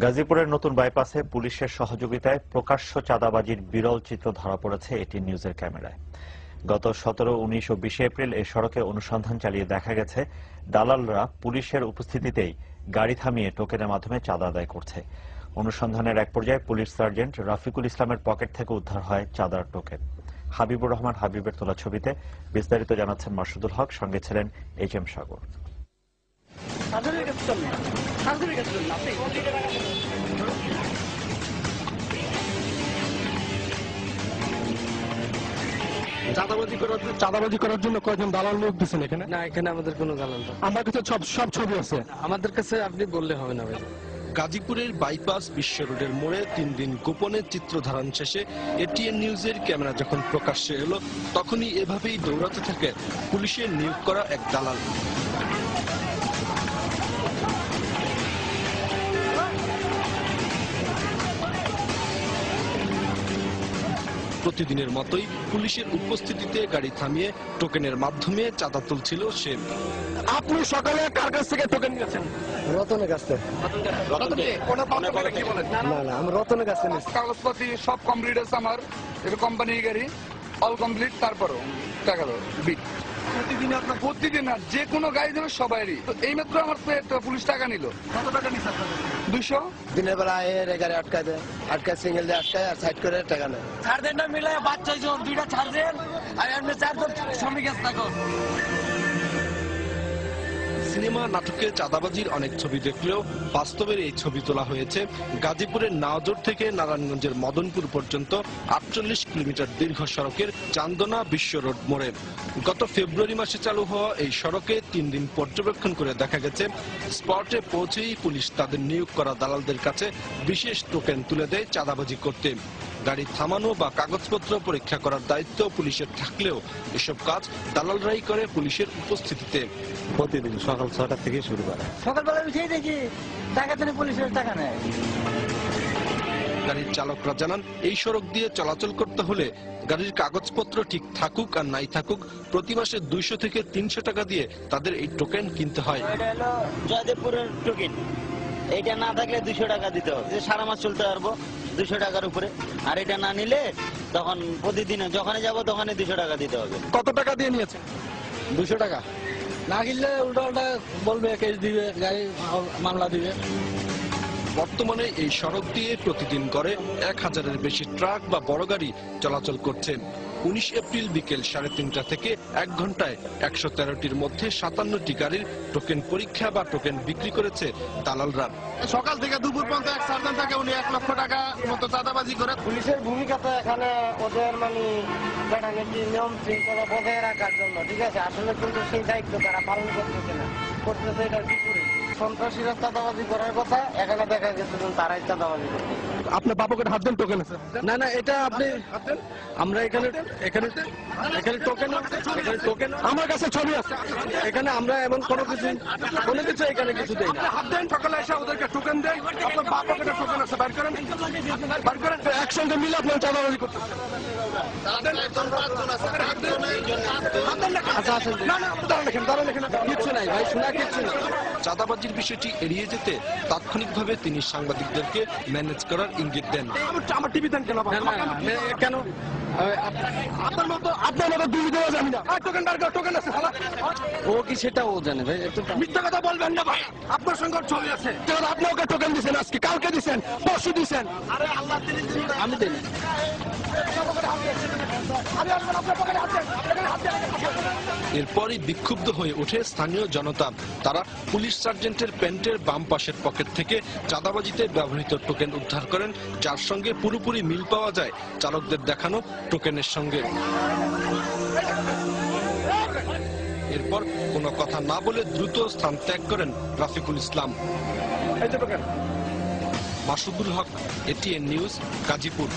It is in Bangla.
গাজীপুরের নতুন বাইপাসে পুলিশের সহযোগিতায় প্রকাশ্য চাঁদাবাজির বিরল চিত্র ধরা পড়েছে এটিএন নিউজের ক্যামেরায়। গত 17, 19 ও 20 এপ্রিল এই সড়কে অনুসন্ধান চালিয়ে দেখা গেছে দালালরা পুলিশের উপস্থিতিতেই গাড়ি থামিয়ে টোকেনের মাধ্যমে চাঁদা আদায় করছে। অনুসন্ধানের এক পর্যায়ে পুলিশ সার্জেন্ট রাফিকুল ইসলামের পকেট থেকে উদ্ধার হয় চাঁদার টোকেন। হাবিবুর রহমান হাবিবের তোলা ছবিতে বিস্তারিত জানাচ্ছেন মাসুদুল হক, সঙ্গে ছিলেন HM সাগর। চাঁদাবাজি করার জন্য কয়জন দালাল লোক দিচ্ছেন এখানে? না, এখানে আমাদের কোনো দালাল না। আমার কাছে সব ছবি আছে। আমাদের কাছে আপনি বললে হবে না ভাই। গাজীপুরের বাইপাস বিশ্ব রোডের মোড়ে 3 দিন গোপনে চিত্র ধারণ শেষে এটিএন নিউজের ক্যামেরা যখন প্রকাশ্যে এলো, তখনই এভাবেই দৌড়াতে থাকে পুলিশের নিয়োগ করা এক দালাল। প্রতিদিনের মতোই পুলিশের উপস্থিতিতে গাড়ি থামিয়ে টোকেনের মাধ্যমে চাঁদা তুলছিল সে। আপনি সকালে কার কাছ থেকে টোকেন নিয়েছেন? রতনের কাছ থেকে। না আমি রতনের কাছ থেকে নিয়েছি। কাগজপাতি সব কমপ্লিট আছে আমার, এটা কোম্পানির গাড়ি, অল কমপ্লিট। তারপরও টাকা দাও বিট প্রতিদিন আপনার প্রতিদিন আর যে কোনো গাড়ি দেবে সবাইরই। তো এই মাত্র আমার পুলিশ টাকা নিল। কত টাকা নিচ্ছে? 200। দিনের বেলা গাড়ি আটকায় দেয়, আটকায় সিঙ্গেল দিয়ে আটকায় আর সাইড করে টাকা নেয়। ছাড় দেন না মিলে বাচ্চা জন দুইটা ছাড় দেন আর এমনি চারজন শ্রমিক আছে থাকো। সিনেমা নাটকে চাঁদাবাজির অনেক ছবি দেখলেও বাস্তবের এই ছবি তোলা হয়েছে গাজীপুরের নাওজোর থেকে নারায়ণগঞ্জের মদনপুর পর্যন্ত 48 কিলোমিটার দীর্ঘ সড়কের চান্দনা বিশ্ব রোড মোড়ে। গত ফেব্রুয়ারি মাসে চালু হওয়া এই সড়কে 3 দিন পর্যবেক্ষণ করে দেখা গেছে স্পটে পৌঁছেই পুলিশ তাদের নিয়োগ করা দালালদের কাছে বিশেষ টোকেন তুলে দেয় চাঁদাবাজি করতে। গাড়ি থামানো বা কাগজপত্র পরীক্ষা করার দায়িত্ব পুলিশের থাকলেও এসব কাজ দালালরাই করে পুলিশের উপস্থিতিতে। প্রতিদিন সকাল 6টা থেকে শুরু করে। সকালবেলা উঠেই দেখি টাকা দিলে পুলিশের টাকা নেয়। গাড়ির চালকরা জানান, এই সড়ক দিয়ে চলাচল করতে হলে গাড়ির কাগজপত্র ঠিক থাকুক আর নাই থাকুক প্রতি মাসে 200 থেকে 300 টাকা দিয়ে তাদের এই টোকেন কিনতে হয়। এটা হলো জয়দেবপুরের টোকেন, এইটা না থাকলে 200 টাকা দিতে হবে। সারা মাস চলতে পারবো 200 টাকার উপরে। আর এটা না নিলে তখন প্রতিদিন যখনই যাবো তখনই 200 টাকা দিতে হবে। কত টাকা দিয়ে নিয়েছেন? 200 টাকা না কিনলে উল্টা উল্টা বলবে, কেস দিবে, গাড়ি মামলা দিবে। বর্তমানে এই সড়ক দিয়ে প্রতিদিন গড়ে 1000-এর বেশি ট্রাক বা বড় গাড়ি চলাচল করছে। 19 এপ্রিল বিকেল 3:30 থেকে 1 ঘন্টায় 113টির মধ্যে 57টি গাড়ির টোকেন পরীক্ষা বা টোকেন বিক্রি করেছে দালালরা। সকাল থেকে দুপুর পর্যন্ত এক সার্জন থাকে, উনি 1 লক্ষ টাকা মতো চাঁদাবাজি করে। পুলিশের ভূমিকা তো এখানে ওদের নিয়ম শৃঙ্খলা বজায় রাখার জন্য, ঠিক আছে। আসলে কিন্তু সেই দায়িত্ব তারা পালন করতেছে না, করতেছে এটার বিপরীত। সন্ত্রাসীরা চাঁদাবাজি করার কথা, এখানে দেখা গেছে তারাই চাঁদাবাজি করছে। আপনার বাপকের হাত দেন টোকেন আছে? না না, এটা আপনি আমরা এখানে টোকেন আমার কাছে ছবি আছে। এখানে আমরা এমন কোনো কিছু এখানে কিছু দেই না। হাত দেন, সকালে এসে ওদেরকে টোকেন দেন। আপনার বাপকের টোকেন আছে, বাইর করেন, বাইর করেন। একসঙ্গে মিলে আপনার চাঁদাবাজি করতে। কিচ্ছু নাই ভাই, শোনা কিচ্ছু নাই। চাঁদাবাজির বিষয়টি এড়িয়ে যেতে তাৎক্ষণিকভাবে তিনি সাংবাদিকদেরকে ম্যানেজ করার ইঙ্গিত দেন। আমার টিভি দেন কেন? কেন আপনার মতো দুই দেওয়া যাবে না। টোকেন বার কর, টোকেন আছে। ও কি সেটা ও জানে ভাই। মিথ্যা কথা বলবেন না ভাই, আপনার সঙ্গে ছবি আছে। আপনি ওকে টোকেন দিচ্ছেন, আজকে কালকে দিচ্ছেন, পরশু দিচ্ছেন। আমি দিই না। এরপরই বিক্ষুব্ধ হয়ে ওঠে স্থানীয় জনতা। তারা পুলিশ সার্জেন্টের প্যান্টের বাম পাশের পকেট থেকে চাঁদাবাজিতে ব্যবহৃত টোকেন উদ্ধার করেন, যার সঙ্গে পুরোপুরি মিল পাওয়া যায় চালকদের দেখানো টোকেনের সঙ্গে। এরপর কোনো কথা না বলে দ্রুত স্থান ত্যাগ করেন রাফিকুল ইসলাম। মাসুদুল হক, এটিএন নিউজ, গাজীপুর।